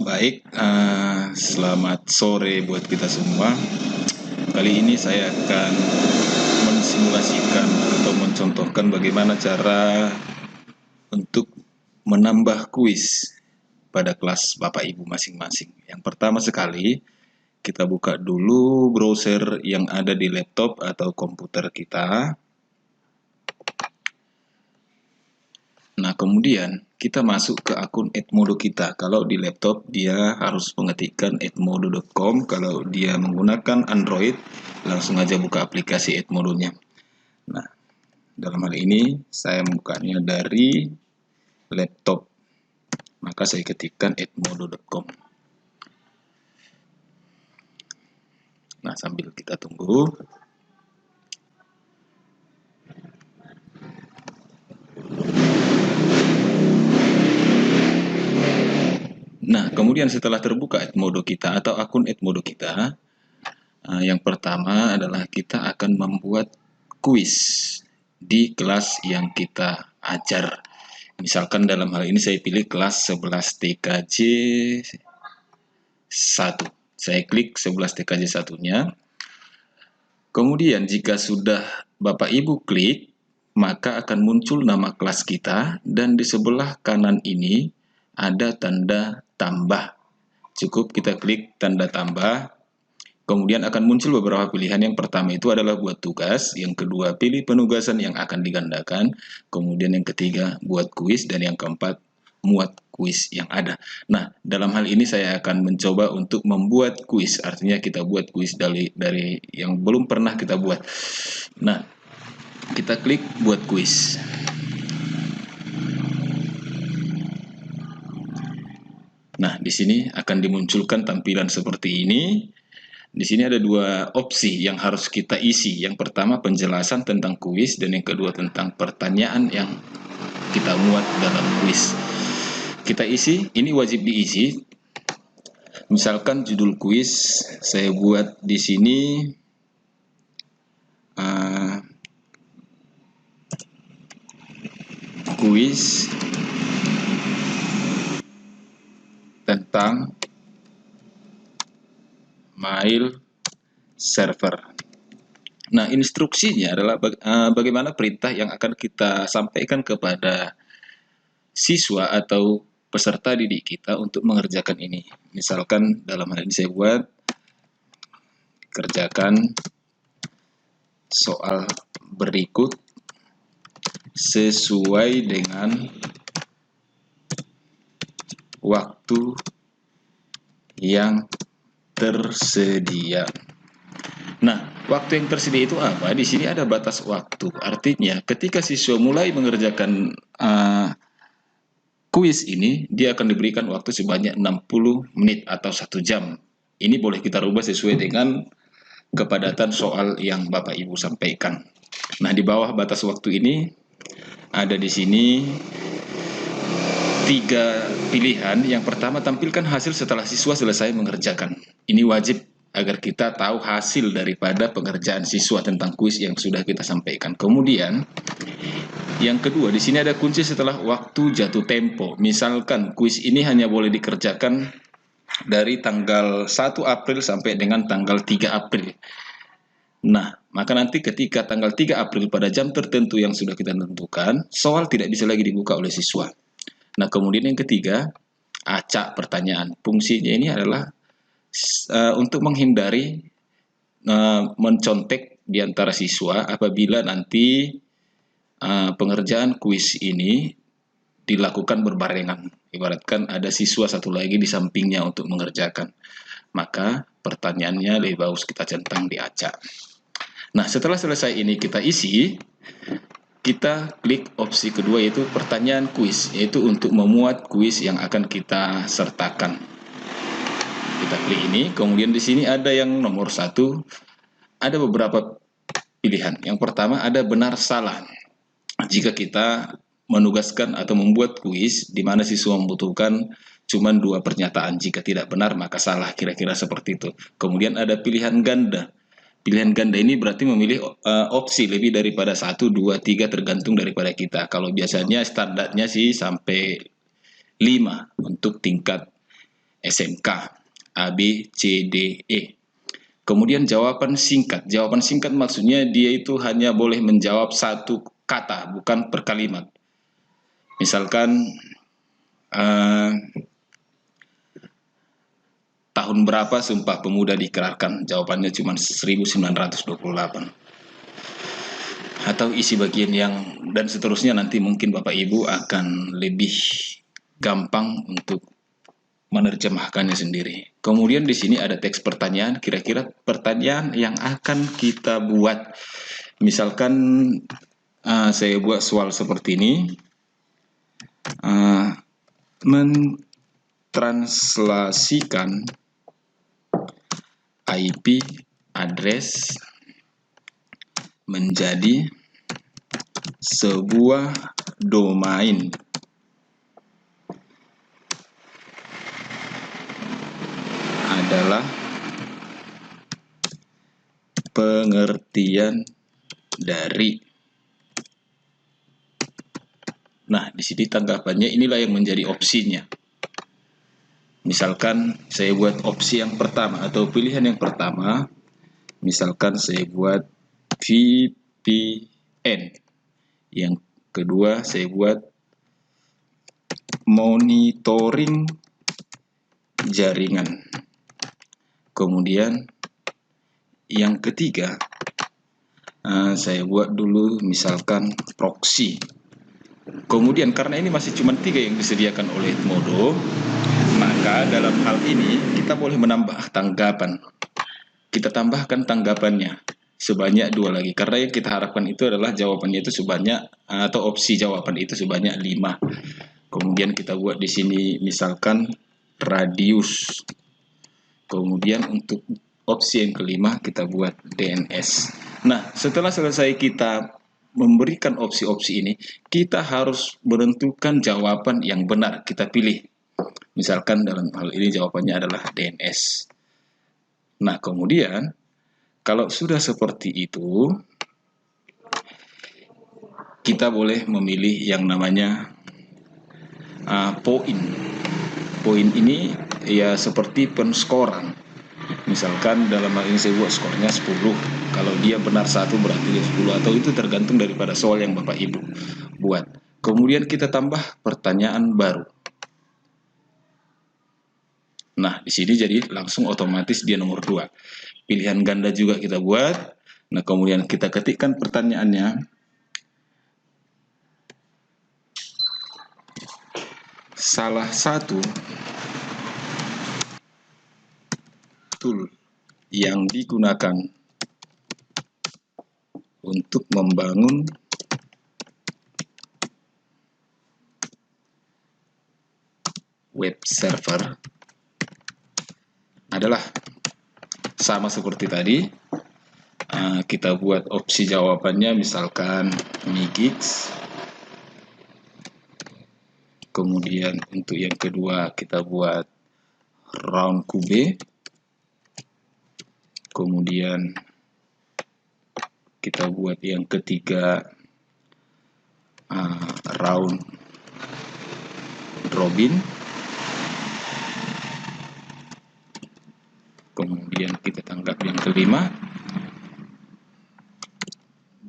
Baik, selamat sore buat kita semua. Kali ini saya akan mensimulasikan atau mencontohkan bagaimana cara untuk menambah kuis pada kelas Bapak Ibu masing-masing. Yang pertama sekali, kita buka dulu browser yang ada di laptop atau komputer kita. Nah, kemudian kita masuk ke akun Edmodo kita. Kalau di laptop, dia harus mengetikkan edmodo.com. Kalau dia menggunakan Android, langsung aja buka aplikasi Edmodo-nya. Nah, dalam hal ini, saya membukanya dari laptop. Maka saya ketikkan edmodo.com. Nah, sambil kita tunggu. Nah, kemudian setelah terbuka Edmodo kita atau akun Edmodo kita, yang pertama adalah kita akan membuat kuis di kelas yang kita ajar. Misalkan dalam hal ini saya pilih kelas 11 TKJ 1. Saya klik 11 TKJ 1-nya. Kemudian jika sudah Bapak Ibu klik, maka akan muncul nama kelas kita dan di sebelah kanan ini ada tanda tambah. Cukup kita klik tanda tambah. Kemudian akan muncul beberapa pilihan. Yang pertama itu adalah buat tugas, yang kedua pilih penugasan yang akan digandakan, kemudian yang ketiga buat kuis, dan yang keempat muat kuis yang ada. Nah, dalam hal ini saya akan mencoba untuk membuat kuis, artinya kita buat kuis dari yang belum pernah kita buat. Nah, kita klik buat kuis. Nah, di sini akan dimunculkan tampilan seperti ini. Di sini ada dua opsi yang harus kita isi. Yang pertama penjelasan tentang kuis dan yang kedua tentang pertanyaan yang kita muat dalam kuis. Kita isi, ini wajib diisi. Misalkan judul kuis saya buat di sini kuis tentang mail server. Nah, instruksinya adalah bagaimana perintah yang akan kita sampaikan kepada siswa atau peserta didik kita untuk mengerjakan ini. Misalkan dalam hal ini saya buat kerjakan soal berikut sesuai dengan waktu yang tersedia. Nah, waktu yang tersedia itu apa? Di sini ada batas waktu. Artinya, ketika siswa mulai mengerjakan kuis ini, dia akan diberikan waktu sebanyak 60 menit atau 1 jam. Ini boleh kita rubah sesuai dengan kepadatan soal yang Bapak Ibu sampaikan. Nah, di bawah batas waktu ini ada di sini 3 pilihan. Yang pertama, tampilkan hasil setelah siswa selesai mengerjakan. Ini wajib agar kita tahu hasil daripada pengerjaan siswa tentang kuis yang sudah kita sampaikan. Kemudian, yang kedua, di sini ada kunci setelah waktu jatuh tempo. Misalkan kuis ini hanya boleh dikerjakan dari tanggal 1 April sampai dengan tanggal 3 April. Nah, maka nanti ketika tanggal 3 April pada jam tertentu yang sudah kita tentukan, soal tidak bisa lagi dibuka oleh siswa. Nah, kemudian yang ketiga, acak pertanyaan. Fungsinya ini adalah untuk menghindari mencontek di antara siswa apabila nanti pengerjaan kuis ini dilakukan berbarengan. Ibaratkan ada siswa satu lagi di sampingnya untuk mengerjakan. Maka pertanyaannya lebih bagus kita centang di acak. Nah, setelah selesai ini kita isi, kita klik opsi kedua yaitu pertanyaan kuis, yaitu untuk memuat kuis yang akan kita sertakan. Kita klik ini, kemudian di sini ada yang nomor 1, ada beberapa pilihan. Yang pertama ada benar salah. Jika kita menugaskan atau membuat kuis di mana siswa membutuhkan cuma 2 pernyataan, jika tidak benar maka salah, kira-kira seperti itu. Kemudian ada pilihan ganda. Pilihan ganda ini berarti memilih opsi lebih daripada 1, 2, 3 tergantung daripada kita. Kalau biasanya standarnya sih sampai 5 untuk tingkat SMK A, B, C, D, E. Kemudian jawaban singkat. Jawaban singkat maksudnya dia itu hanya boleh menjawab satu kata, bukan per kalimat. Misalkan tahun berapa Sumpah Pemuda dikerahkan? Jawabannya cuma 1928. Atau isi bagian yang dan seterusnya, nanti mungkin Bapak Ibu akan lebih gampang untuk menerjemahkannya sendiri. Kemudian di sini ada teks pertanyaan, kira-kira pertanyaan yang akan kita buat. Misalkan saya buat soal seperti ini, mentranslasikan IP address menjadi sebuah domain adalah pengertian dari. Nah, di sini tanggapannya inilah yang menjadi opsinya. Misalkan saya buat opsi yang pertama atau pilihan yang pertama, misalkan saya buat VPN. Yang kedua saya buat monitoring jaringan. Kemudian yang ketiga saya buat dulu misalkan proxy. Kemudian karena ini masih cuma 3 yang disediakan oleh Edmodo, maka dalam hal ini kita boleh menambah tanggapan. Kita tambahkan tanggapannya sebanyak 2 lagi, karena yang kita harapkan itu adalah jawabannya itu sebanyak, atau opsi jawaban itu sebanyak 5. Kemudian kita buat di sini misalkan radius. Kemudian untuk opsi yang kelima kita buat DNS. Nah, setelah selesai kita memberikan opsi-opsi ini, kita harus menentukan jawaban yang benar kita pilih. Misalkan dalam hal ini jawabannya adalah DNS. Nah, kemudian kalau sudah seperti itu, kita boleh memilih yang namanya poin. Poin ini ya seperti penskoran. Misalkan dalam hal ini saya buat skornya 10. Kalau dia benar 1 berarti dia 10, atau itu tergantung daripada soal yang Bapak Ibu buat. Kemudian kita tambah pertanyaan baru. Nah, di sini jadi langsung otomatis dia nomor 2. Pilihan ganda juga kita buat. Nah, kemudian kita ketikkan pertanyaannya. Salah satu tool yang digunakan untuk membangun web server adalah, sama seperti tadi, kita buat opsi jawabannya misalkan Migix. Kemudian untuk yang kedua kita buat Roundcube. Kemudian kita buat yang ketiga round robin. Kemudian kita tanggap yang kelima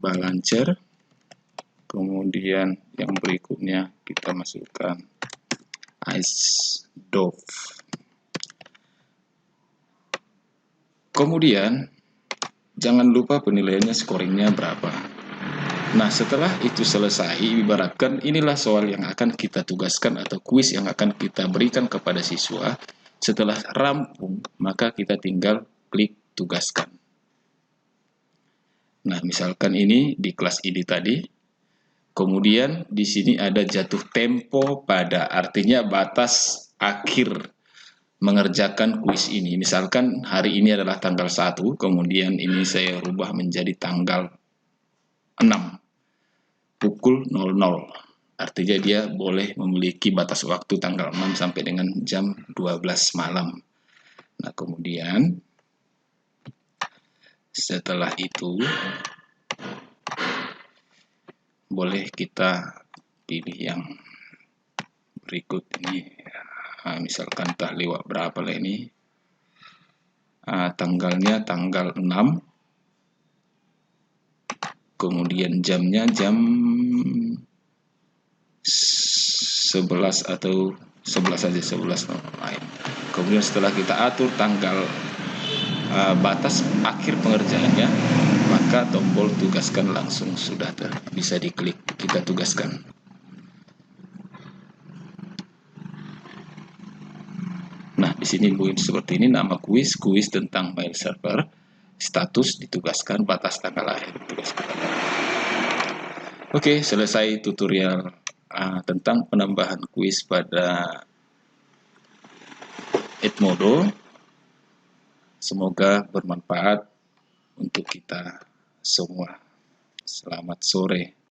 balancer. Kemudian yang berikutnya kita masukkan ice dove. Kemudian jangan lupa penilaiannya, scoringnya berapa. Nah, setelah itu selesai, ibaratkan inilah soal yang akan kita tugaskan atau kuis yang akan kita berikan kepada siswa. Setelah rampung, maka kita tinggal klik tugaskan. Nah, misalkan ini di kelas ini tadi. Kemudian di sini ada jatuh tempo pada, artinya batas akhir mengerjakan kuis ini. Misalkan hari ini adalah tanggal 1, kemudian ini saya rubah menjadi tanggal 6, pukul 00. Artinya dia boleh memiliki batas waktu tanggal 6 sampai dengan jam 12 malam. Nah, kemudian setelah itu boleh kita pilih yang berikut ini. misalkan entah lewat berapa lah ini, tanggalnya tanggal 6, kemudian jamnya jam 11 atau 11 saja, 11. Kemudian setelah kita atur tanggal batas akhir pengerjaannya, maka tombol tugaskan langsung sudah bisa diklik, kita tugaskan. Nah, di sini mungkin seperti ini, nama kuis tentang mail server, status ditugaskan, batas tanggal akhir ditugaskan. Oke, selesai tutorial tentang penambahan kuis pada Edmodo. Semoga bermanfaat untuk kita semua. Selamat sore.